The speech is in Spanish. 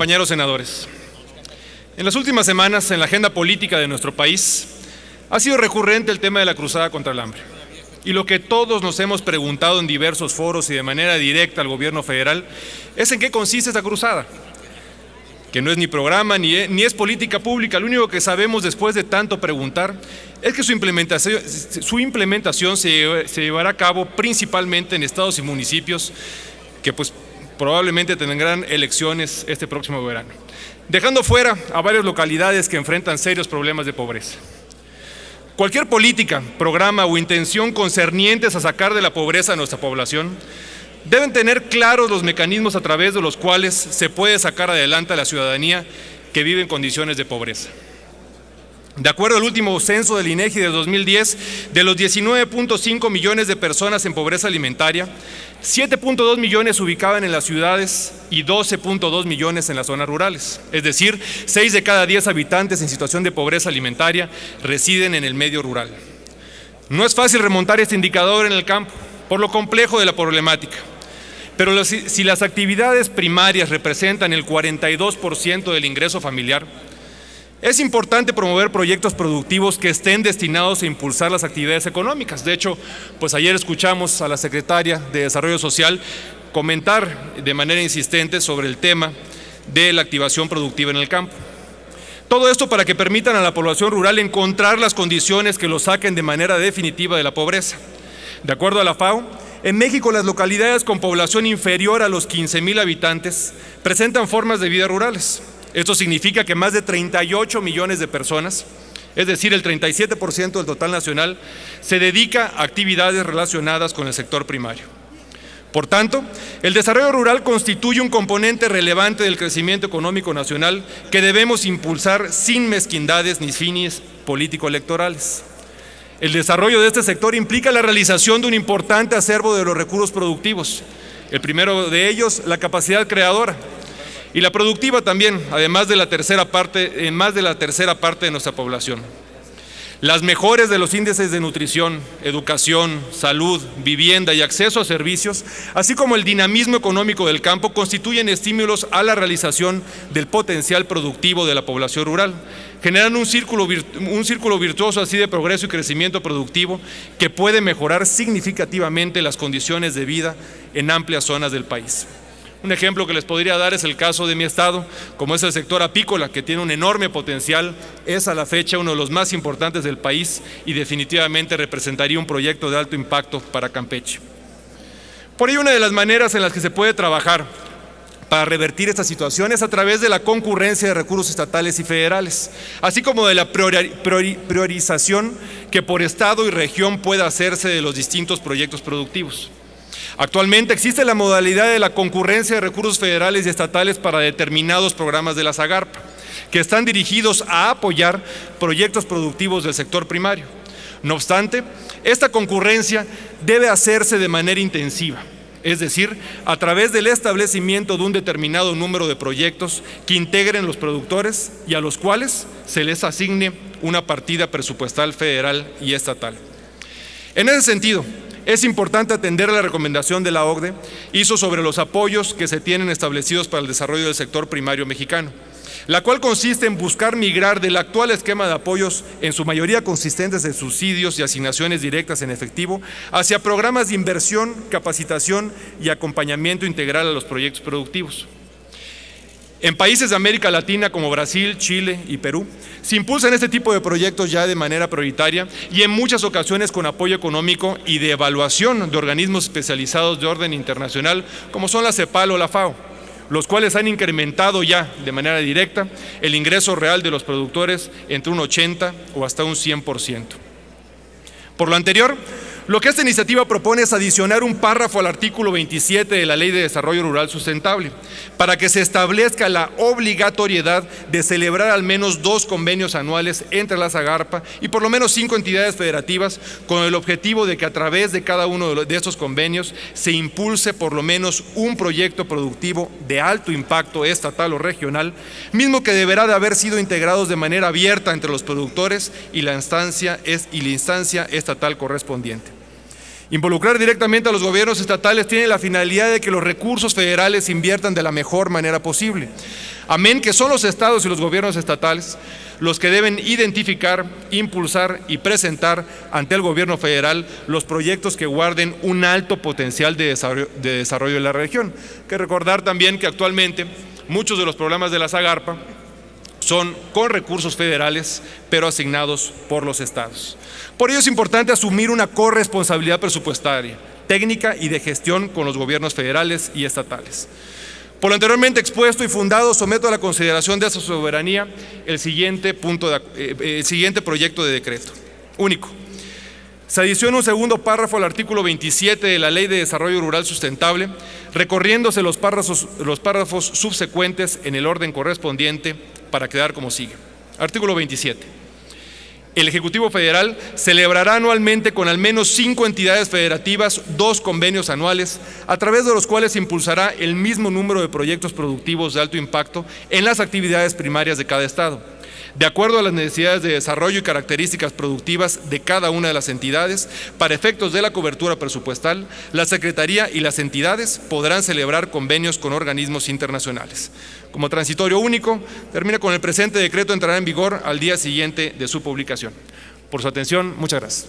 compañeros senadores, en las últimas semanas en la agenda política de nuestro país ha sido recurrente el tema de la cruzada contra el hambre. Y lo que todos nos hemos preguntado en diversos foros y de manera directa al gobierno federal es en qué consiste esta cruzada, que no es ni programa ni es política pública. Lo único que sabemos después de tanto preguntar es que su implementación se llevará a cabo principalmente en estados y municipios que pues probablemente tendrán elecciones este próximo verano, dejando fuera a varias localidades que enfrentan serios problemas de pobreza. Cualquier política, programa o intención concernientes a sacar de la pobreza a nuestra población deben tener claros los mecanismos a través de los cuales se puede sacar adelante a la ciudadanía que vive en condiciones de pobreza. De acuerdo al último censo del INEGI de 2010, de los 19.5 millones de personas en pobreza alimentaria, 7.2 millones se ubicaban en las ciudades y 12.2 millones en las zonas rurales. Es decir, 6 de cada 10 habitantes en situación de pobreza alimentaria residen en el medio rural. No es fácil remontar este indicador en el campo, por lo complejo de la problemática. Pero si las actividades primarias representan el 42% del ingreso familiar, es importante promover proyectos productivos que estén destinados a impulsar las actividades económicas. De hecho, pues ayer escuchamos a la secretaria de Desarrollo Social comentar de manera insistente sobre el tema de la activación productiva en el campo. Todo esto para que permitan a la población rural encontrar las condiciones que los saquen de manera definitiva de la pobreza. De acuerdo a la FAO, en México las localidades con población inferior a los 15,000 habitantes presentan formas de vida rurales. Esto significa que más de 38 millones de personas, es decir, el 37% del total nacional, se dedica a actividades relacionadas con el sector primario. Por tanto, el desarrollo rural constituye un componente relevante del crecimiento económico nacional que debemos impulsar sin mezquindades ni fines político-electorales. El desarrollo de este sector implica la realización de un importante acervo de los recursos productivos. El primero de ellos, la capacidad creadora. Y la productiva también, además de la tercera parte, en más de la tercera parte de nuestra población. Las mejores de los índices de nutrición, educación, salud, vivienda y acceso a servicios, así como el dinamismo económico del campo, constituyen estímulos a la realización del potencial productivo de la población rural, generando un círculo virtuoso así de progreso y crecimiento productivo que puede mejorar significativamente las condiciones de vida en amplias zonas del país. Un ejemplo que les podría dar es el caso de mi estado, como es el sector apícola, que tiene un enorme potencial, es a la fecha uno de los más importantes del país y definitivamente representaría un proyecto de alto impacto para Campeche. Por ello, una de las maneras en las que se puede trabajar para revertir esta situación es a través de la concurrencia de recursos estatales y federales, así como de la priorización que por estado y región pueda hacerse de los distintos proyectos productivos. Actualmente existe la modalidad de la concurrencia de recursos federales y estatales para determinados programas de la SAGARPA, que están dirigidos a apoyar proyectos productivos del sector primario. No obstante, esta concurrencia debe hacerse de manera intensiva, es decir, a través del establecimiento de un determinado número de proyectos que integren los productores y a los cuales se les asigne una partida presupuestal federal y estatal. En ese sentido, es importante atender la recomendación de la OCDE hizo sobre los apoyos que se tienen establecidos para el desarrollo del sector primario mexicano, la cual consiste en buscar migrar del actual esquema de apoyos, en su mayoría consistentes en subsidios y asignaciones directas en efectivo, hacia programas de inversión, capacitación y acompañamiento integral a los proyectos productivos. En países de América Latina como Brasil, Chile y Perú, se impulsan este tipo de proyectos ya de manera prioritaria y en muchas ocasiones con apoyo económico y de evaluación de organismos especializados de orden internacional como son la CEPAL o la FAO, los cuales han incrementado ya de manera directa el ingreso real de los productores entre un 80 o hasta un 100%. Por lo anterior, lo que esta iniciativa propone es adicionar un párrafo al artículo 27 de la Ley de Desarrollo Rural Sustentable para que se establezca la obligatoriedad de celebrar al menos 2 convenios anuales entre la SAGARPA y por lo menos 5 entidades federativas con el objetivo de que a través de cada uno de estos convenios se impulse por lo menos un proyecto productivo de alto impacto estatal o regional, mismo que deberá de haber sido integrados de manera abierta entre los productores y la instancia estatal correspondiente. Involucrar directamente a los gobiernos estatales tiene la finalidad de que los recursos federales se inviertan de la mejor manera posible. Amén que son los estados y los gobiernos estatales los que deben identificar, impulsar y presentar ante el gobierno federal los proyectos que guarden un alto potencial de desarrollo de la región. Hay que recordar también que actualmente muchos de los programas de la Zagarpa son con recursos federales, pero asignados por los estados. Por ello es importante asumir una corresponsabilidad presupuestaria, técnica y de gestión con los gobiernos federales y estatales. Por lo anteriormente expuesto y fundado, someto a la consideración de esa soberanía el siguiente proyecto de decreto. Único. Se adiciona un segundo párrafo al artículo 27 de la Ley de Desarrollo Rural Sustentable, recorriéndose los párrafos subsecuentes en el orden correspondiente para quedar como sigue. Artículo 27. El Ejecutivo Federal celebrará anualmente con al menos 5 entidades federativas 2 convenios anuales, a través de los cuales impulsará el mismo número de proyectos productivos de alto impacto en las actividades primarias de cada estado. De acuerdo a las necesidades de desarrollo y características productivas de cada una de las entidades, para efectos de la cobertura presupuestal, la Secretaría y las entidades podrán celebrar convenios con organismos internacionales. Como transitorio único, termina con el presente decreto, entrará en vigor al día siguiente de su publicación. Por su atención, muchas gracias.